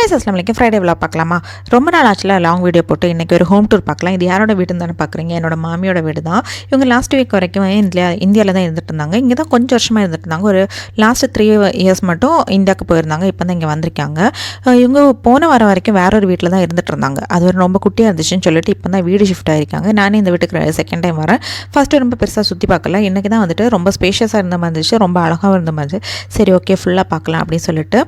Guys அஸ்லாம் வலைக்கம். Friday vlog பார்க்கலாமா? ரொம்ப நாள் ஆச்சுல லாங் வீடியோ போட்டு இன்றைக்கி ஒரு ஹோம் டூர் பார்க்கலாம். இது யாரோட வீடுன்னு தானே பார்க்குறீங்க? என்னோட மாமியோட வீடு தான். இவங்க லாஸ்ட் வீக் வரைக்கும் இந்தியாவில் தான் இருந்துட்டு இருந்தாங்க. இங்கே தான் கொஞ்சம் வருஷமாக இருந்துட்டு இருந்தாங்க. ஒரு லாஸ்ட் 3 இயர்ஸ் மட்டும் இந்தியாவுக்கு போயிருந்தாங்க. இப்போ தான் இங்கே வந்திருக்காங்க. இவங்க போன வாரம் வரைக்கும் வேற ஒரு வீட்டில் தான் இருந்துட்டு இருந்தாங்க. அது ஒரு ரொம்ப குட்டியாக இருந்துச்சுன்னு சொல்லிட்டு இப்போ தான் வீடு ஷிஃப்ட் ஆகிருக்காங்க. நானே இந்த வீட்டுக்கு செகண்ட் டைம் வரேன். ஃபஸ்ட்டு ரொம்ப பெருசாக சுற்றி பார்க்கல. இன்றைக்கி தான் வந்துட்டு ரொம்ப ஸ்பேஷியஸாக இருந்த மாதிரி இருந்துச்சு, ரொம்ப அழகாகவும் இருந்த மாதிரி. சரி ஓகே ஃபுல்லாக பார்க்கலாம் அப்படின்னு சொல்லிட்டு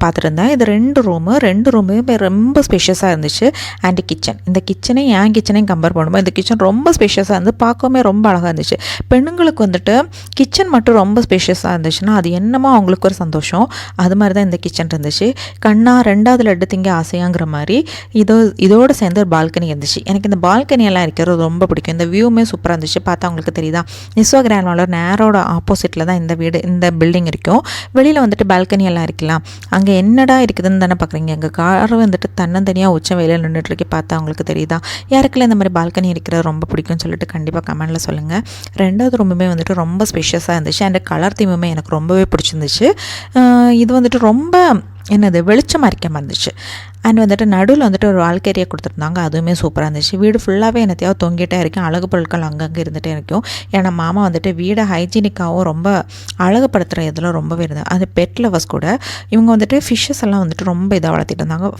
பார்த்துட்டு இருந்தேன். இது 2 ரூமுமே ரொம்ப ஸ்பேஷியஸாக இருந்துச்சு. அண்ட் கிச்சன், இந்த கிச்சனை என் கிச்சனையும் கம்பேர் பண்ணும்போது இந்த கிச்சன் ரொம்ப ஸ்பேஷியஸாக இருந்து பார்க்கவுமே ரொம்ப அழகாக இருந்துச்சு. பெண்ணுங்களுக்கு வந்துட்டு கிச்சன் மட்டும் ரொம்ப ஸ்பேஷியஸாக இருந்துச்சுன்னா அது என்னமோ அவங்களுக்கு ஒரு சந்தோஷம். அது மாதிரி தான் இந்த கிச்சன் இருந்துச்சு. கண்ணா 2வது லட்டு திங்க ஆசையாங்கிற மாதிரி இதோடு சேர்ந்து ஒரு பால்கனி இருந்துச்சு. எனக்கு இந்த பால்கனி எல்லாம் இருக்கிறது ரொம்ப பிடிக்கும். இந்த வியூமே சூப்பராக இருந்துச்சு. பார்த்தா அவங்களுக்கு தெரியுதா, நிஸ்வா கிராண்ட் நேரோட ஆப்போசிட்டில் தான் இந்த பில்டிங் இருக்கும். வெளியில் வந்துட்டு பால்கனி எல்லாம் இருக்கலாம். அங்கே என்னடா இருக்குதுன்னு தானே பார்க்குறீங்க. எங்கள் கார் வந்துட்டு தன்னந்தனியாக உச்சம் வெயிலில் நின்றுட்டுருக்கு. பார்த்தா அவங்களுக்கு தெரியுதா? யாருக்குள்ள இந்த மாதிரி பால்கனி இருக்கிறது ரொம்ப பிடிக்கும்னு சொல்லிட்டு கண்டிப்பாக கமெண்டில் சொல்லுங்கள். 2வது ரூமுமே வந்துட்டு ரொம்ப ஸ்பெஷியஸாக இருந்துச்சு. அண்ட் கலர் தீமுமே எனக்கு ரொம்பவே பிடிச்சிருந்துச்சு. இது வந்துட்டு ரொம்ப வெளிச்சமாக இருக்க மாதிரி இருந்துச்சு. அண்ட் வந்துட்டு நடுவில் வந்துட்டு ஒரு வால்கேரியை கொடுத்துருந்தாங்க. அதுவுமே சூப்பராக இருந்துச்சு. வீடு ஃபுல்லாகவே என்னத்தையாவது தொங்கிட்டே இருக்கும். அழகு பொருட்கள் அங்கங்கே இருந்துகிட்டே இருக்கும். ஏன்னா மாமா வந்துட்டு வீடை ஹைஜீனிக்காகவும் ரொம்ப அழகுப்படுத்துகிற இதில் ரொம்பவே இருந்தது. அது பெட் லவர்ஸ் கூட. இவங்க வந்துட்டு ஃபிஷ்ஷஸ் எல்லாம் வந்துட்டு ரொம்ப இதாக வளர்த்திட்டு இருந்தாங்க.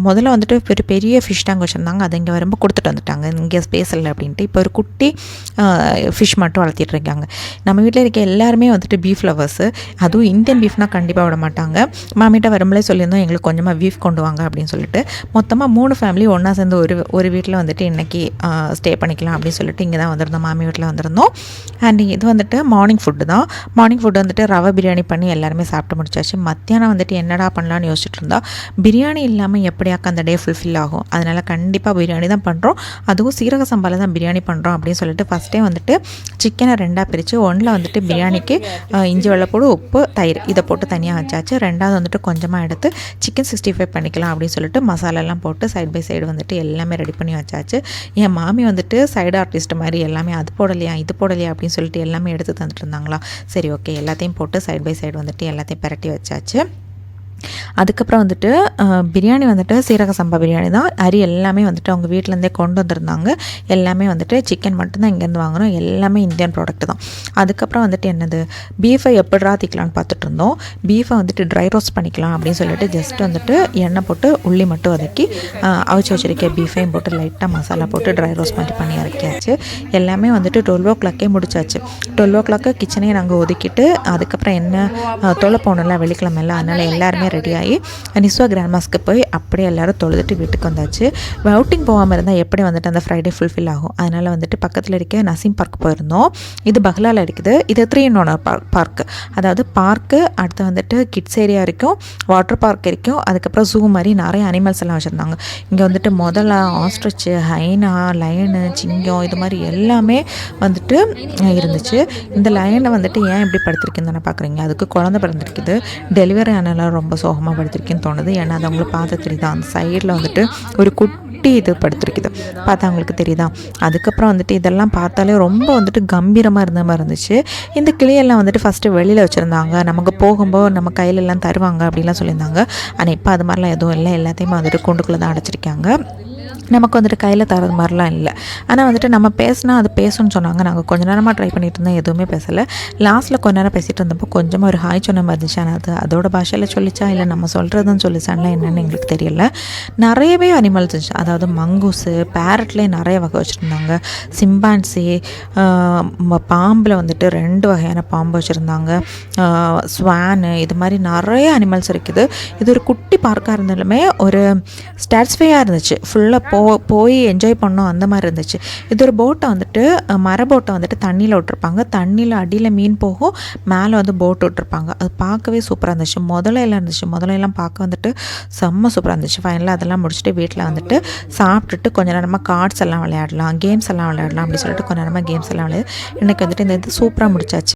முதல்ல வந்துட்டு ஒரு பெரிய ஃபிஷ் டேங்க் வச்சுருந்தாங்க. அதை இங்கே வரும்போது கொடுத்துட்டு வந்துட்டாங்க, இங்கே ஸ்பேஸ் இல்லை அப்படின்ட்டு. இப்போ ஒரு குட்டி ஃபிஷ் மட்டும் வளர்த்திட்டு இருக்காங்க. நம்ம வீட்டில் இருக்க எல்லாருமே வந்துட்டு பீஃப் லவர்ஸு. அதுவும் இந்தியன் பீஃப்னால் கண்டிப்பாக விட மாட்டாங்க. மாமிட்ட வரும்போதே சொல்லியிருந்தோம் எங்களுக்கு கொஞ்சமாக பீஃப் கொண்டு வாங்க அப்படின்னு சொல்லிட்டு. மொத்தமாக 3 ஃபேமிலி ஒன்றா சேர்ந்து ஒரு வீட்டில் வந்துட்டு இன்றைக்கி ஸ்டே பண்ணிக்கலாம் அப்படின்னு சொல்லிட்டு இங்கே தான் வந்திருந்தோம், மாமி வீட்டில் வந்திருந்தோம். அண்ட் இது வந்துட்டு மார்னிங் ஃபுட்டு தான். மார்னிங் ஃபுட்டு வந்துட்டு ரவை பிரியாணி பண்ணி எல்லாருமே சாப்பிட்டு முடிச்சாச்சு. மத்தியானம் வந்துட்டு என்னடா பண்ணலான்னு யோசிச்சுட்டு இருந்தா, பிரியாணி இல்லாமல் எப்படியாக்க அந்த டே ஃபுல்ஃபில் ஆகும். அதனால் கண்டிப்பாக பிரியாணி தான் பண்ணுறோம். அதுவும் சீரக சம்பாவில் தான் பிரியாணி பண்ணுறோம் அப்படின்னு சொல்லிட்டு ஃபஸ்ட்டே வந்துட்டு சிக்கனை 2ஆக பிரித்து, 1ல் வந்துட்டு பிரியாணிக்கு இஞ்சி வெள்ளைப்பூடு உப்பு தயிர் இதை போட்டு தனியாக வச்சாச்சு. 2வது வந்துட்டு கொஞ்சமாக எடுத்து சிக்கன் 65 பண்ணிக்கலாம் அப்படின்னு சொல்லிட்டு மசாலாலாம் போட்டு சைட் பை சைடு வந்துட்டு எல்லாமே ரெடி பண்ணி வச்சாச்சு. என் மாமி வந்துட்டு சைடு ஆர்டிஸ்ட் மாதிரி எல்லாமே அது போடலையா இது போடலையா அப்படின்னு சொல்லிட்டு எல்லாமே எடுத்து தந்துட்டு இருந்தாங்களா. சரி ஓகே எல்லாத்தையும் போட்டு சைட் பை சைடு வந்துட்டு எல்லாத்தையும் பரட்டி வச்சாச்சு. அதுக்கப்புறம் வந்துட்டு பிரியாணி வந்துட்டு சீரக சம்பா பிரியாணி தான். அரி எல்லாமே வந்துட்டு அவங்க வீட்டிலேருந்தே கொண்டு வந்திருந்தாங்க. எல்லாமே வந்துட்டு சிக்கன் மட்டும்தான் இங்கேருந்து வாங்குகிறோம். எல்லாமே இந்தியன் ப்ராடக்ட் தான். அதுக்கப்புறம் வந்துட்டு பீஃபை எப்படிரா தீக்கலான்னு பார்த்துட்டு இருந்தோம். பீஃபை வந்துட்டு ட்ரை ரோஸ்ட் பண்ணிக்கலாம் அப்படின்னு சொல்லிட்டு ஜஸ்ட் வந்துட்டு எண்ணெய் போட்டு உள்ளி மட்டும் வதக்கி அவிச்சு வச்சிருக்க பீஃபையும் போட்டு லைட்டாக மசாலா போட்டு ட்ரை ரோஸ்ட் பண்ணி இறக்கியாச்சு. எல்லாமே வந்துட்டு 12 o'clock முடிச்சாச்சு. 12 o'clock கிச்சனையை நாங்கள் ஒதுக்கிட்டு அதுக்கப்புறம் தொலை போகணும்ல வெள்ளிக்கிழமையில், அதனால் எல்லாருமே ரெடி ஆகி நிஸ்வா கிராண்ட்மாஸ்க்கு போய் அப்படியே எல்லோரும் தொழுதுட்டு வீட்டுக்கு வந்தாச்சு. அவுட்டிங் போகாமல் இருந்தால் எப்படி வந்துட்டு அந்த ஃப்ரைடே ஃபுல்ஃபில் ஆகும். அதனால் வந்துட்டு பக்கத்தில் இருக்க நசீம் பார்க் போயிருந்தோம். இது பஹ்லாவில் இருக்குது. இது 3-in-1 பார்க்கு. அதாவது பார்க்கு, அடுத்து வந்துட்டு கிட்ஸ் ஏரியா இருக்கும், வாட்டர் பார்க் இருக்கும், அதுக்கப்புறம் ஜூ மாதிரி நிறைய அனிமல்ஸ் எல்லாம் வச்சுருந்தாங்க. இங்கே வந்துட்டு முதல்ல ஆஸ்ட்ரிச்சு, ஹைனா, லயனு, சிங்கம் இது மாதிரி எல்லாமே வந்துட்டு இருந்துச்சு. இந்த லயனை வந்துட்டு ஏன் இப்படி படுத்திருக்குன்னு தானே பார்க்குறீங்க. அதுக்கு குழந்தை பிறந்திருக்குது. டெலிவரி ஆனாலும் ரொம்ப சோகமாக படுத்திருக்குன்னு தோணுது. ஏன்னா அது அவங்களுக்கு பார்த்து தெரியுதா, அந்த சைடில் வந்துட்டு ஒரு குட்டி இது படுத்திருக்குது. பார்த்தா அவங்களுக்கு தெரியுதா. அதுக்கப்புறம் வந்துட்டு இதெல்லாம் பார்த்தாலே ரொம்ப வந்துட்டு கம்பீரமாக இருந்த மாதிரி இருந்துச்சு. இந்த கிளியெல்லாம் வந்துட்டு ஃபஸ்ட்டு வெளியில் வச்சுருந்தாங்க. நமக்கு போகும்போது நம்ம கையிலெல்லாம் தருவாங்க அப்படின்லாம் சொல்லியிருந்தாங்க. ஆனால் இப்போ அது மாதிரிலாம் எதுவும் இல்லை. எல்லாத்தையுமே வந்துட்டு கூண்டுக்குள்ளே தான் அடைச்சிருக்காங்க. நமக்கு வந்துட்டு கையில் தரது மாதிரிலாம் இல்லை. ஆனால் வந்துட்டு நம்ம பேசினா அது பேசுன்னு சொன்னாங்க. நாங்கள் கொஞ்ச நேரமாக ட்ரை பண்ணிட்டு இருந்தோம், எதுவுமே பேசலை. லாஸ்ட்டில் கொஞ்ச நேரம் பேசிகிட்டு இருந்தப்போ கொஞ்சமாக ஒரு ஹாய் சொன்ன மாதிரி இருந்துச்சு. ஆனால் அதோட பாஷையில் சொல்லிச்சா இல்லை நம்ம சொல்கிறதுன்னு சொல்லிச்சான்லாம் என்னென்னு எங்களுக்கு தெரியல. நிறையவே அனிமல்ஸ் இருந்துச்சு. அதாவது மங்கூஸு, பேரட்லேயே நிறைய வகை வச்சுருந்தாங்க. சிம்பான்சி, பாம்பில் வந்துட்டு 2 வகையான பாம்பு வச்சுருந்தாங்க, ஸ்வானு, இது மாதிரி நிறைய அனிமல்ஸ் இருக்குது. இது ஒரு குட்டி பார்க்காக இருந்தாலுமே ஒரு ஸ்டாட்ஸ்ஃபையாக இருந்துச்சு. ஃபுல்லாக போய் என்ஜாய் பண்ணோம் அந்த மாதிரி இருந்துச்சு. இது ஒரு போட்டை வந்துட்டு மரபோட்டை வந்துட்டு தண்ணியில் விட்டுருப்பாங்க. தண்ணியில் அடியில் மீன் போகும், மேலே வந்து போட்டு விட்டுருப்பாங்க. அது பார்க்கவே சூப்பராக இருந்துச்சு. முதலையெல்லாம் பார்க்க வந்துட்டு செம்ம சூப்பராக இருந்துச்சு. ஃபைனலாக அதெல்லாம் முடிச்சுட்டு வீட்டில் வந்துட்டு சாப்பிட்டுட்டு கொஞ்ச நேரமாக கார்ட்ஸ் எல்லாம் விளையாடலாம், கேம்ஸ் எல்லாம் விளையாடலாம் அப்படின்னு சொல்லிட்டு கொஞ்ச நேரமாக கேம்ஸ் எல்லாம் விளையாடு இன்றைக்கி வந்துட்டு இந்த இது சூப்பராக முடிச்சாச்சு.